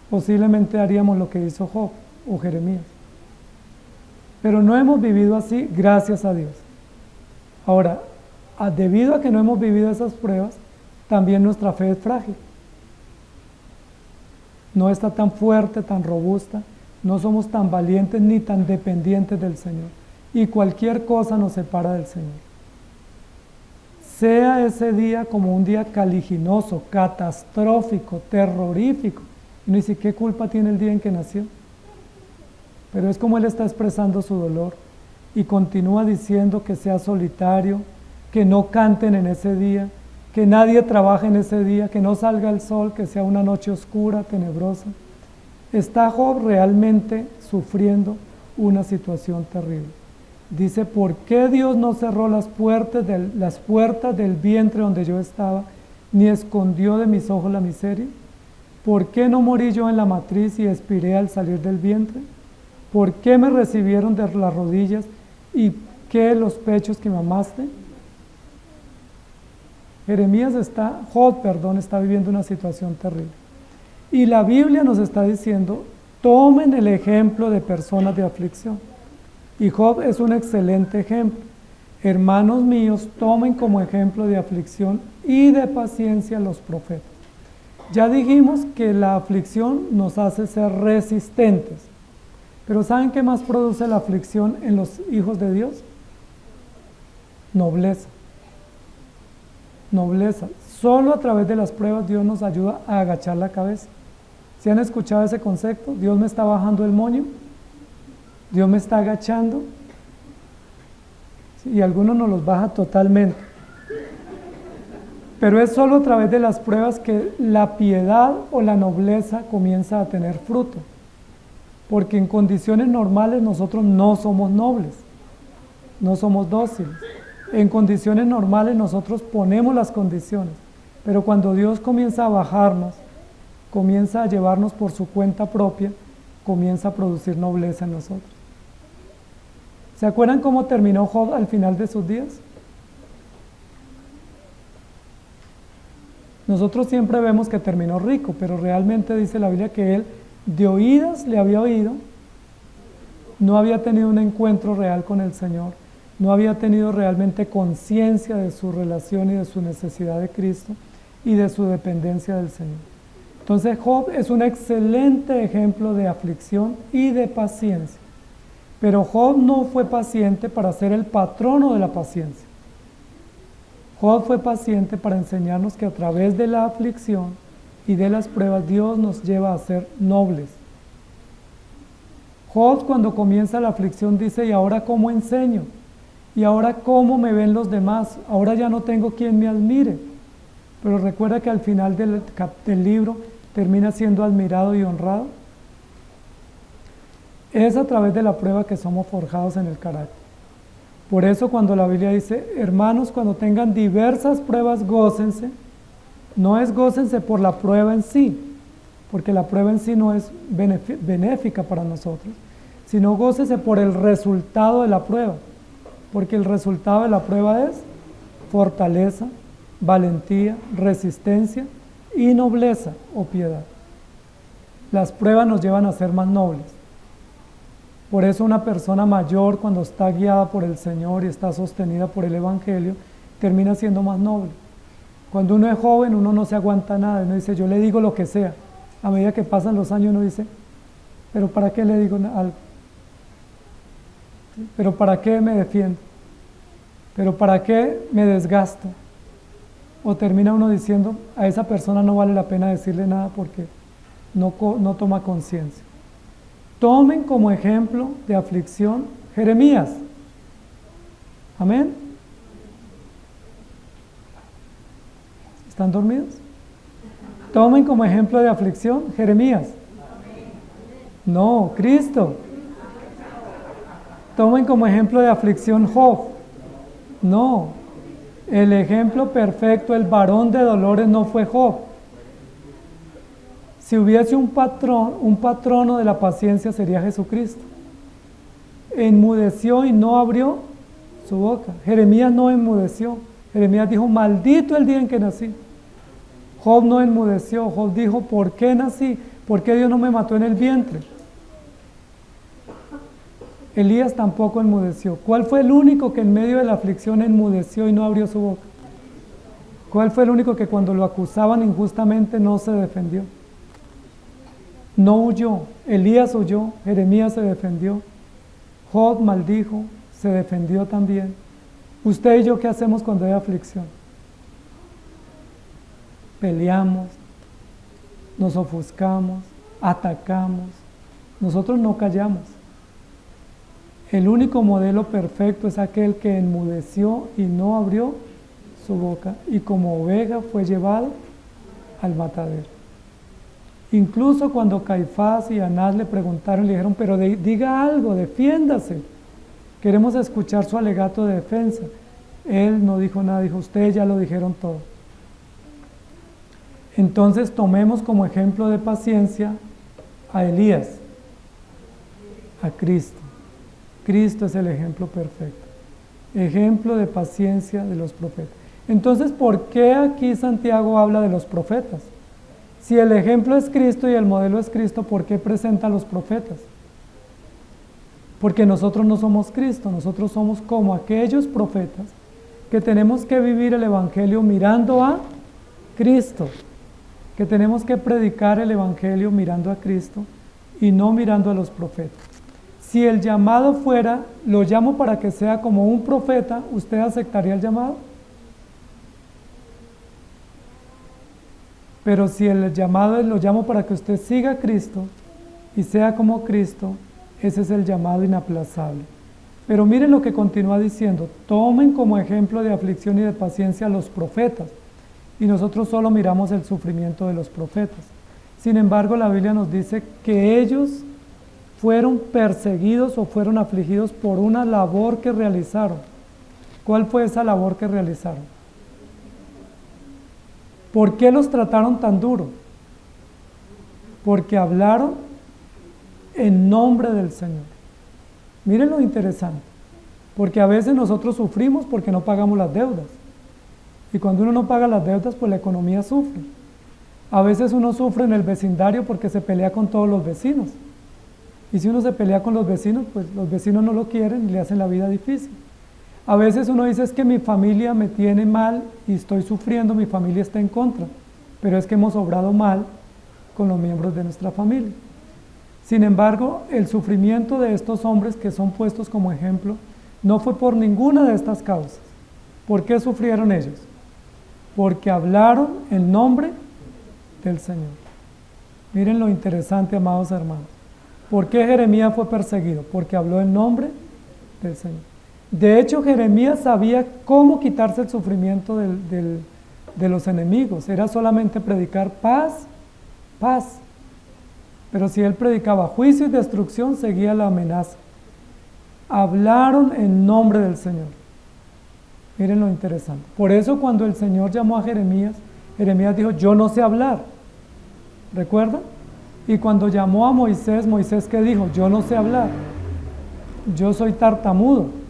Posiblemente haríamos lo que hizo Job o Jeremías. Pero no hemos vivido así, gracias a Dios. Ahora, debido a que no hemos vivido esas pruebas, también nuestra fe es frágil. No está tan fuerte, tan robusta, no somos tan valientes ni tan dependientes del Señor. Y cualquier cosa nos separa del Señor. Sea ese día como un día caliginoso, catastrófico, terrorífico. Y no dice, ¿qué culpa tiene el día en que nació? Pero es como él está expresando su dolor y continúa diciendo que sea solitario, que no canten en ese día, que nadie trabaje en ese día, que no salga el sol, que sea una noche oscura, tenebrosa. Está Job realmente sufriendo una situación terrible. Dice, ¿por qué Dios no cerró las puertas del vientre donde yo estaba, ni escondió de mis ojos la miseria? ¿Por qué no morí yo en la matriz y expiré al salir del vientre? ¿Por qué me recibieron de las rodillas y qué los pechos que me amaste? Job está viviendo una situación terrible. Y la Biblia nos está diciendo, tomen el ejemplo de personas de aflicción. Y Job es un excelente ejemplo. Hermanos míos, tomen como ejemplo de aflicción y de paciencia los profetas. Ya dijimos que la aflicción nos hace ser resistentes. Pero ¿saben qué más produce la aflicción en los hijos de Dios? Nobleza. Nobleza. Solo a través de las pruebas Dios nos ayuda a agachar la cabeza. ¿Sí han escuchado ese concepto? Dios me está bajando el moño. Dios me está agachando. Y algunos nos los baja totalmente. Pero es solo a través de las pruebas que la piedad o la nobleza comienza a tener fruto. Porque en condiciones normales nosotros no somos nobles, no somos dóciles. En condiciones normales nosotros ponemos las condiciones, pero cuando Dios comienza a bajarnos, comienza a llevarnos por su cuenta propia, comienza a producir nobleza en nosotros. ¿Se acuerdan cómo terminó Job al final de sus días? Nosotros siempre vemos que terminó rico, pero realmente dice la Biblia que él de oídas le había oído, no había tenido un encuentro real con el Señor, no había tenido realmente conciencia de su relación y de su necesidad de Cristo y de su dependencia del Señor. Entonces Job es un excelente ejemplo de aflicción y de paciencia, pero Job no fue paciente para ser el patrono de la paciencia. Job fue paciente para enseñarnos que a través de la aflicción y de las pruebas Dios nos lleva a ser nobles. Job cuando comienza la aflicción dice, ¿y ahora cómo enseño? ¿Y ahora cómo me ven los demás? Ahora ya no tengo quien me admire. Pero recuerda que al final del libro termina siendo admirado y honrado. Es a través de la prueba que somos forjados en el carácter. Por eso cuando la Biblia dice, hermanos, cuando tengan diversas pruebas, gócense. No es gócense por la prueba en sí, porque la prueba en sí no es benéfica para nosotros, sino gócese por el resultado de la prueba, porque el resultado de la prueba es fortaleza, valentía, resistencia y nobleza o piedad. Las pruebas nos llevan a ser más nobles. Por eso una persona mayor, cuando está guiada por el Señor y está sostenida por el Evangelio, termina siendo más noble. Cuando uno es joven, uno no se aguanta nada, uno dice, yo le digo lo que sea. A medida que pasan los años, uno dice, ¿pero para qué le digo algo? ¿Pero para qué me defiendo? ¿Pero para qué me desgasto? O termina uno diciendo, a esa persona no vale la pena decirle nada porque no toma conciencia. Tomen como ejemplo de aflicción Jeremías. Amén. ¿Están dormidos? Tomen como ejemplo de aflicción Jeremías. No, Cristo. Tomen como ejemplo de aflicción Job. No, el ejemplo perfecto, el varón de dolores no fue Job. Si hubiese un patrono de la paciencia sería Jesucristo. Enmudeció y no abrió su boca. Jeremías no enmudeció. Jeremías dijo, maldito el día en que nací. Job no enmudeció. Job dijo, ¿por qué nací? ¿Por qué Dios no me mató en el vientre? Elías tampoco enmudeció. ¿Cuál fue el único que en medio de la aflicción enmudeció y no abrió su boca? ¿Cuál fue el único que cuando lo acusaban injustamente no se defendió? No huyó. Elías huyó, Jeremías se defendió, Job maldijo, se defendió también. Usted y yo, ¿qué hacemos cuando hay aflicción? Peleamos, nos ofuscamos, atacamos. Nosotros no callamos. El único modelo perfecto es aquel que enmudeció y no abrió su boca, y como oveja fue llevado al matadero. Incluso cuando Caifás y Anás le preguntaron, le dijeron, pero diga algo, defiéndase. Queremos escuchar su alegato de defensa. Él no dijo nada, dijo, ustedes ya lo dijeron todo. Entonces tomemos como ejemplo de paciencia a Elías, a Cristo. Cristo es el ejemplo perfecto, ejemplo de paciencia de los profetas. Entonces, ¿por qué aquí Santiago habla de los profetas? Si el ejemplo es Cristo y el modelo es Cristo, ¿por qué presenta a los profetas? Porque nosotros no somos Cristo, nosotros somos como aquellos profetas que tenemos que vivir el Evangelio mirando a Cristo, que tenemos que predicar el Evangelio mirando a Cristo y no mirando a los profetas. Si el llamado fuera, lo llamo para que sea como un profeta, ¿usted aceptaría el llamado? Pero si el llamado lo llamo para que usted siga a Cristo y sea como Cristo, ese es el llamado inaplazable. Pero miren lo que continúa diciendo, tomen como ejemplo de aflicción y de paciencia a los profetas, y nosotros solo miramos el sufrimiento de los profetas. Sin embargo, la Biblia nos dice que ellos fueron perseguidos o fueron afligidos por una labor que realizaron. ¿Cuál fue esa labor que realizaron? ¿Por qué los trataron tan duro? Porque hablaron en nombre del Señor. Miren lo interesante, porque a veces nosotros sufrimos porque no pagamos las deudas. Y cuando uno no paga las deudas, pues la economía sufre. A veces uno sufre en el vecindario porque se pelea con todos los vecinos. Y si uno se pelea con los vecinos, pues los vecinos no lo quieren y le hacen la vida difícil. A veces uno dice, es que mi familia me tiene mal y estoy sufriendo, mi familia está en contra. Pero es que hemos obrado mal con los miembros de nuestra familia. Sin embargo, el sufrimiento de estos hombres que son puestos como ejemplo no fue por ninguna de estas causas. ¿Por qué sufrieron ellos? Porque hablaron en nombre del Señor. Miren lo interesante, amados hermanos. ¿Por qué Jeremías fue perseguido? Porque habló en nombre del Señor. De hecho, Jeremías sabía cómo quitarse el sufrimiento de los enemigos. Era solamente predicar paz, paz. Pero si él predicaba juicio y destrucción, seguía la amenaza. Hablaron en nombre del Señor. Miren lo interesante. Por eso cuando el Señor llamó a Jeremías, Jeremías dijo, yo no sé hablar. ¿Recuerdan? Y cuando llamó a Moisés, Moisés ¿qué dijo? Yo no sé hablar. Yo soy tartamudo.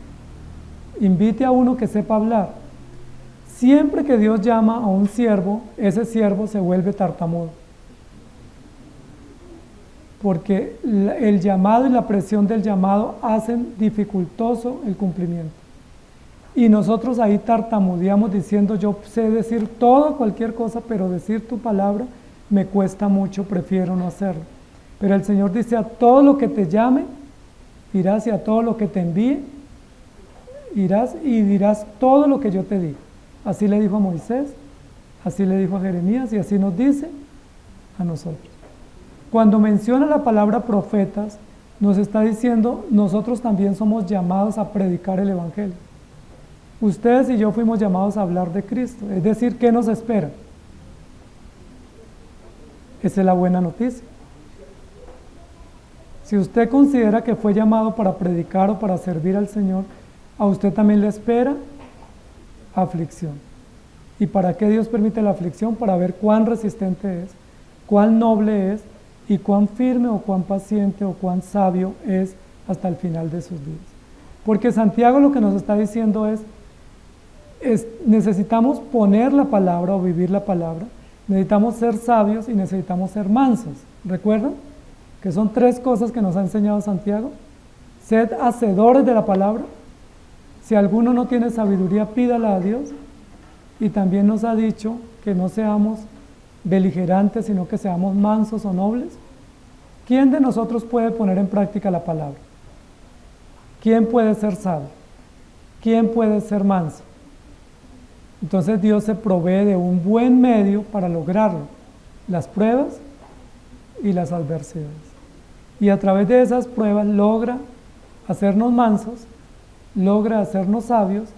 Invite a uno que sepa hablar. Siempre que Dios llama a un siervo, ese siervo se vuelve tartamudo. Porque el llamado y la presión del llamado hacen dificultoso el cumplimiento. Y nosotros ahí tartamudeamos diciendo, yo sé decir todo, cualquier cosa, pero decir tu palabra me cuesta mucho, prefiero no hacerlo. Pero el Señor dice, a todo lo que te llame, irás, y a todo lo que te envíe, irás y dirás todo lo que yo te digo. Así le dijo a Moisés, así le dijo a Jeremías y así nos dice a nosotros. Cuando menciona la palabra profetas, nos está diciendo, nosotros también somos llamados a predicar el Evangelio. Ustedes y yo fuimos llamados a hablar de Cristo, es decir, ¿qué nos espera? Esa es la buena noticia. Si usted considera que fue llamado para predicar o para servir al Señor, a usted también le espera aflicción. ¿Y para qué Dios permite la aflicción? Para ver cuán resistente es, cuán noble es, y cuán firme o cuán paciente o cuán sabio es hasta el final de sus días. Porque Santiago lo que nos está diciendo es necesitamos poner la palabra o vivir la palabra, necesitamos ser sabios y necesitamos ser mansos. ¿Recuerdan? Que son tres cosas que nos ha enseñado Santiago. Sed hacedores de la palabra. Si alguno no tiene sabiduría, pídala a Dios. Y también nos ha dicho que no seamos beligerantes, sino que seamos mansos o nobles. ¿Quién de nosotros puede poner en práctica la palabra? ¿Quién puede ser sabio? ¿Quién puede ser manso? Entonces Dios se provee de un buen medio para lograrlo, las pruebas y las adversidades. Y a través de esas pruebas logra hacernos mansos, logra hacernos sabios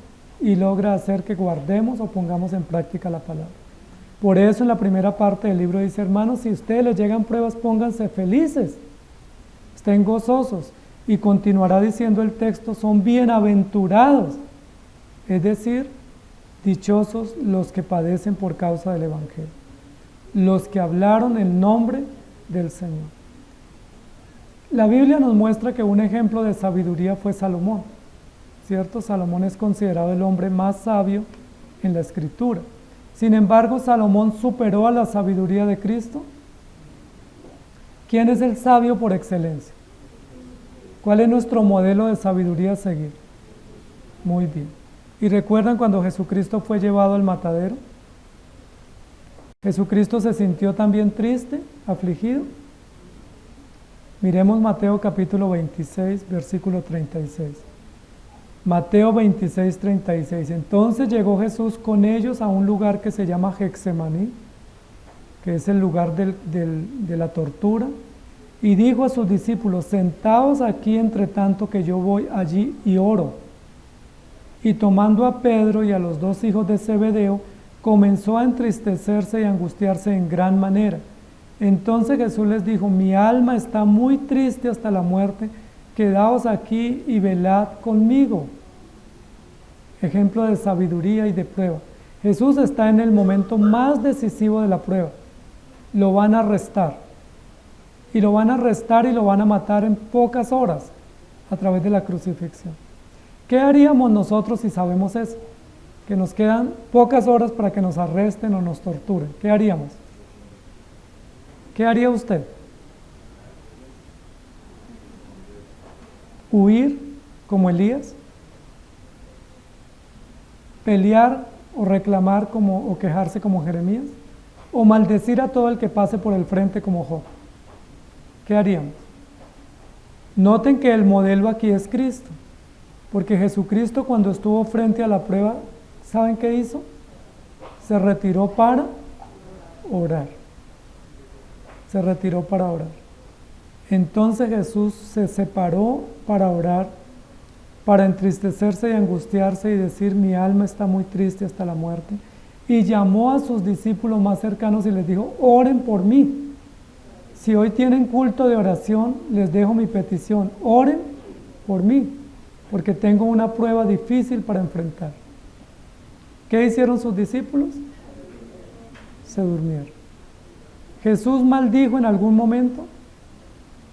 y logra hacer que guardemos o pongamos en práctica la palabra. Por eso en la primera parte del libro dice, hermanos, si a ustedes les llegan pruebas, pónganse felices, estén gozosos. Y continuará diciendo el texto, son bienaventurados, es decir, dichosos los que padecen por causa del Evangelio, los que hablaron en nombre del Señor. La Biblia nos muestra que un ejemplo de sabiduría fue Salomón, ¿cierto? Salomón es considerado el hombre más sabio en la Escritura. Sin embargo, Salomón superó a la sabiduría de Cristo. ¿Quién es el sabio por excelencia? ¿Cuál es nuestro modelo de sabiduría a seguir? Muy bien. ¿Y recuerdan cuando Jesucristo fue llevado al matadero? Jesucristo se sintió también triste, afligido. Miremos Mateo capítulo 26, versículo 36. Mateo 26, 36. Entonces llegó Jesús con ellos a un lugar que se llama Getsemaní, que es el lugar de la tortura, y dijo a sus discípulos, sentaos aquí entre tanto que yo voy allí y oro. Y tomando a Pedro y a los dos hijos de Zebedeo, comenzó a entristecerse y angustiarse en gran manera. Entonces Jesús les dijo, mi alma está muy triste hasta la muerte, quedaos aquí y velad conmigo. Ejemplo de sabiduría y de prueba. Jesús está en el momento más decisivo de la prueba. Lo van a arrestar. Y lo van a arrestar y lo van a matar en pocas horas a través de la crucifixión. ¿Qué haríamos nosotros si sabemos eso? Que nos quedan pocas horas para que nos arresten o nos torturen. ¿Qué haríamos? ¿Qué haría usted? ¿Huir como Elías? ¿Pelear o reclamar o quejarse como Jeremías? ¿O maldecir a todo el que pase por el frente como Job? ¿Qué haríamos? Noten que el modelo aquí es Cristo, porque Jesucristo cuando estuvo frente a la prueba, ¿saben qué hizo? Se retiró para orar. Se retiró para orar. Entonces Jesús se separó para orar, para entristecerse y angustiarse y decir, mi alma está muy triste hasta la muerte. Y llamó a sus discípulos más cercanos y les dijo, oren por mí. Si hoy tienen culto de oración, les dejo mi petición, oren por mí, porque tengo una prueba difícil para enfrentar. ¿Qué hicieron sus discípulos? Se durmieron. ¿Jesús maldijo en algún momento?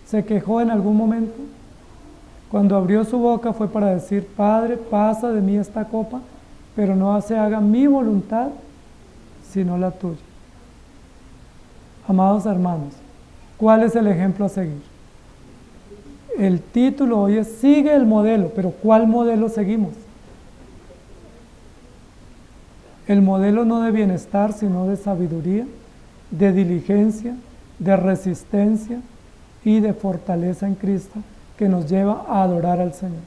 ¿Se quejó en algún momento? Cuando abrió su boca fue para decir, Padre, pasa de mí esta copa, pero no se haga mi voluntad, sino la tuya. Amados hermanos, ¿cuál es el ejemplo a seguir? El título hoy es sigue el modelo, pero ¿cuál modelo seguimos? El modelo no de bienestar, sino de sabiduría, de diligencia, de resistencia y de fortaleza en Cristo, que nos lleva a adorar al Señor.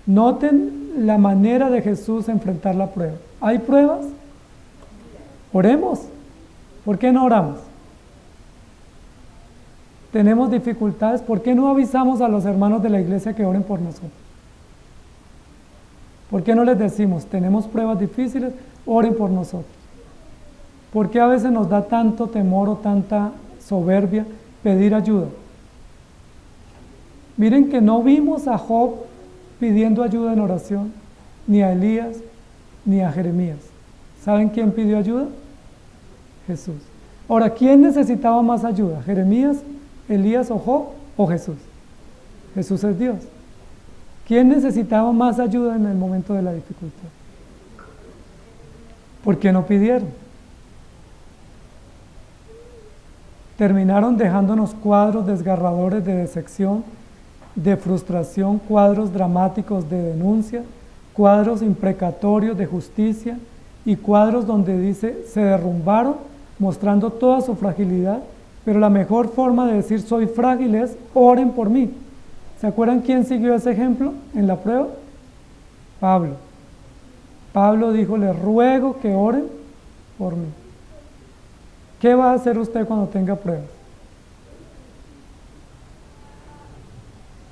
Noten la manera de Jesús enfrentar la prueba. ¿Hay pruebas? Oremos. ¿Por qué no oramos? tenemos dificultades, ¿por qué no avisamos a los hermanos de la iglesia que oren por nosotros? ¿Por qué no les decimos, tenemos pruebas difíciles, oren por nosotros? ¿Por qué a veces nos da tanto temor o tanta soberbia pedir ayuda? Miren que no vimos a Job pidiendo ayuda en oración, ni a Elías, ni a Jeremías. ¿Saben quién pidió ayuda? Jesús. Ahora, ¿quién necesitaba más ayuda? ¿Jeremías, Elías o Job o Jesús? Jesús es Dios. ¿Quién necesitaba más ayuda en el momento de la dificultad? ¿Por qué no pidieron? Terminaron dejándonos cuadros desgarradores de decepción, de frustración, cuadros dramáticos de denuncia, cuadros imprecatorios de justicia y cuadros donde dice, se derrumbaron mostrando toda su fragilidad, pero la mejor forma de decir soy frágil es oren por mí. ¿Se acuerdan quién siguió ese ejemplo en la prueba? Pablo. Pablo dijo, les ruego que oren por mí. ¿Qué va a hacer usted cuando tenga pruebas?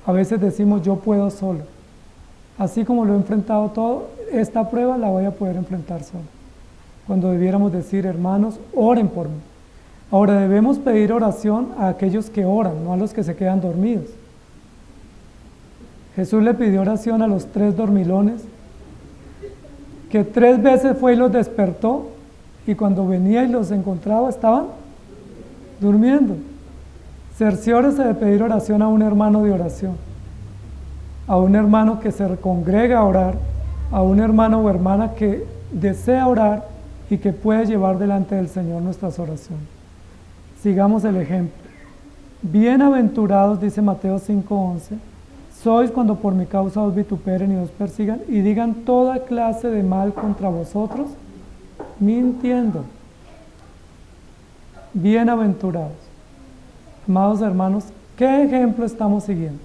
A veces decimos, yo puedo solo. Así como lo he enfrentado todo, esta prueba la voy a poder enfrentar solo. Cuando debiéramos decir, hermanos, oren por mí. Ahora debemos pedir oración a aquellos que oran, no a los que se quedan dormidos. Jesús le pidió oración a los 3 dormilones, que 3 veces fue y los despertó, y cuando venía y los encontraba estaban durmiendo. Cerciórese de pedir oración a un hermano de oración, a un hermano que se congrega a orar, a un hermano o hermana que desea orar y que puede llevar delante del Señor nuestras oraciones. Sigamos el ejemplo. Bienaventurados, dice Mateo 5:11, sois cuando por mi causa os vituperen y os persigan y digan toda clase de mal contra vosotros, mintiendo. Bienaventurados. Amados hermanos, ¿qué ejemplo estamos siguiendo?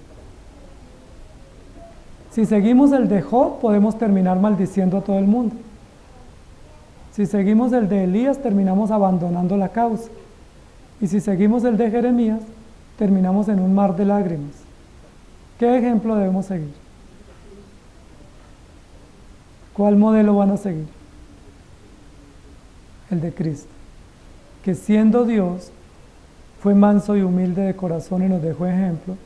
Si seguimos el de Job, podemos terminar maldiciendo a todo el mundo. Si seguimos el de Elías, terminamos abandonando la causa. Y si seguimos el de Jeremías, terminamos en un mar de lágrimas. ¿Qué ejemplo debemos seguir? ¿Cuál modelo van a seguir? El de Cristo, que siendo Dios, fue manso y humilde de corazón y nos dejó ejemplo,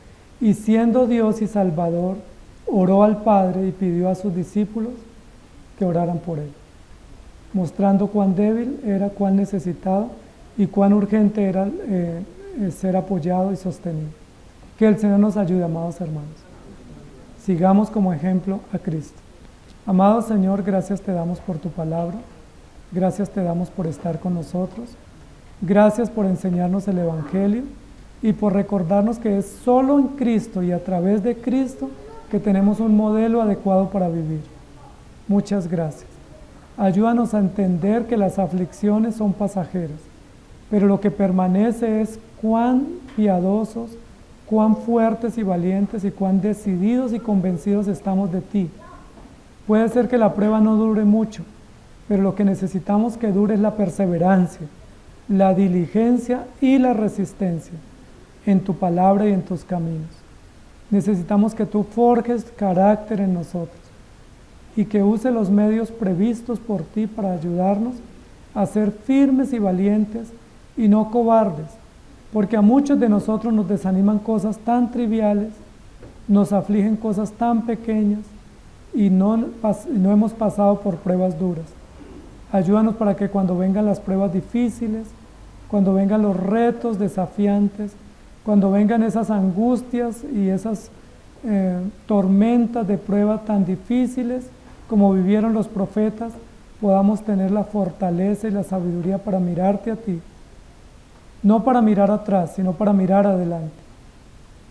y siendo Dios y Salvador, oró al Padre y pidió a sus discípulos que oraran por él, mostrando cuán débil era, cuán necesitado y cuán urgente era ser apoyado y sostenido. Que el Señor nos ayude, amados hermanos. Sigamos como ejemplo a Cristo. Amado Señor, gracias te damos por tu palabra, gracias te damos por estar con nosotros, gracias por enseñarnos el Evangelio y por recordarnos que es solo en Cristo y a través de Cristo que tenemos un modelo adecuado para vivir. Muchas gracias. Ayúdanos a entender que las aflicciones son pasajeras, pero lo que permanece es cuán piadosos, cuán fuertes y valientes y cuán decididos y convencidos estamos de ti. Puede ser que la prueba no dure mucho, pero lo que necesitamos que dure es la perseverancia, la diligencia y la resistencia en tu palabra y en tus caminos. Necesitamos que tú forjes carácter en nosotros y que use los medios previstos por ti para ayudarnos a ser firmes y valientes y no cobardes, porque a muchos de nosotros nos desaniman cosas tan triviales, nos afligen cosas tan pequeñas y no hemos pasado por pruebas duras. Ayúdanos para que cuando vengan las pruebas difíciles, cuando vengan los retos desafiantes, cuando vengan esas angustias y esas tormentas de prueba tan difíciles como vivieron los profetas, podamos tener la fortaleza y la sabiduría para mirarte a ti, no para mirar atrás, sino para mirar adelante.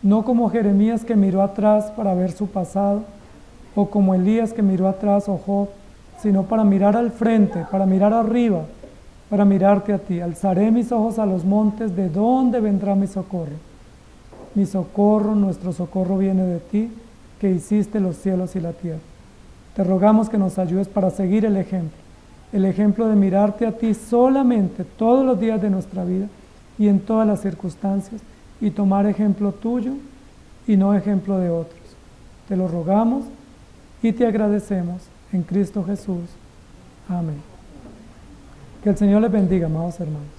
No como Jeremías que miró atrás para ver su pasado, o como Elías que miró atrás o Job, sino para mirar al frente, para mirar arriba, para mirarte a ti. Alzaré mis ojos a los montes, ¿de dónde vendrá mi socorro? Mi socorro, nuestro socorro viene de ti, que hiciste los cielos y la tierra. Te rogamos que nos ayudes para seguir el ejemplo de mirarte a ti solamente todos los días de nuestra vida y en todas las circunstancias, y tomar ejemplo tuyo y no ejemplo de otros. Te lo rogamos y te agradecemos en Cristo Jesús. Amén. Que el Señor les bendiga, amados hermanos.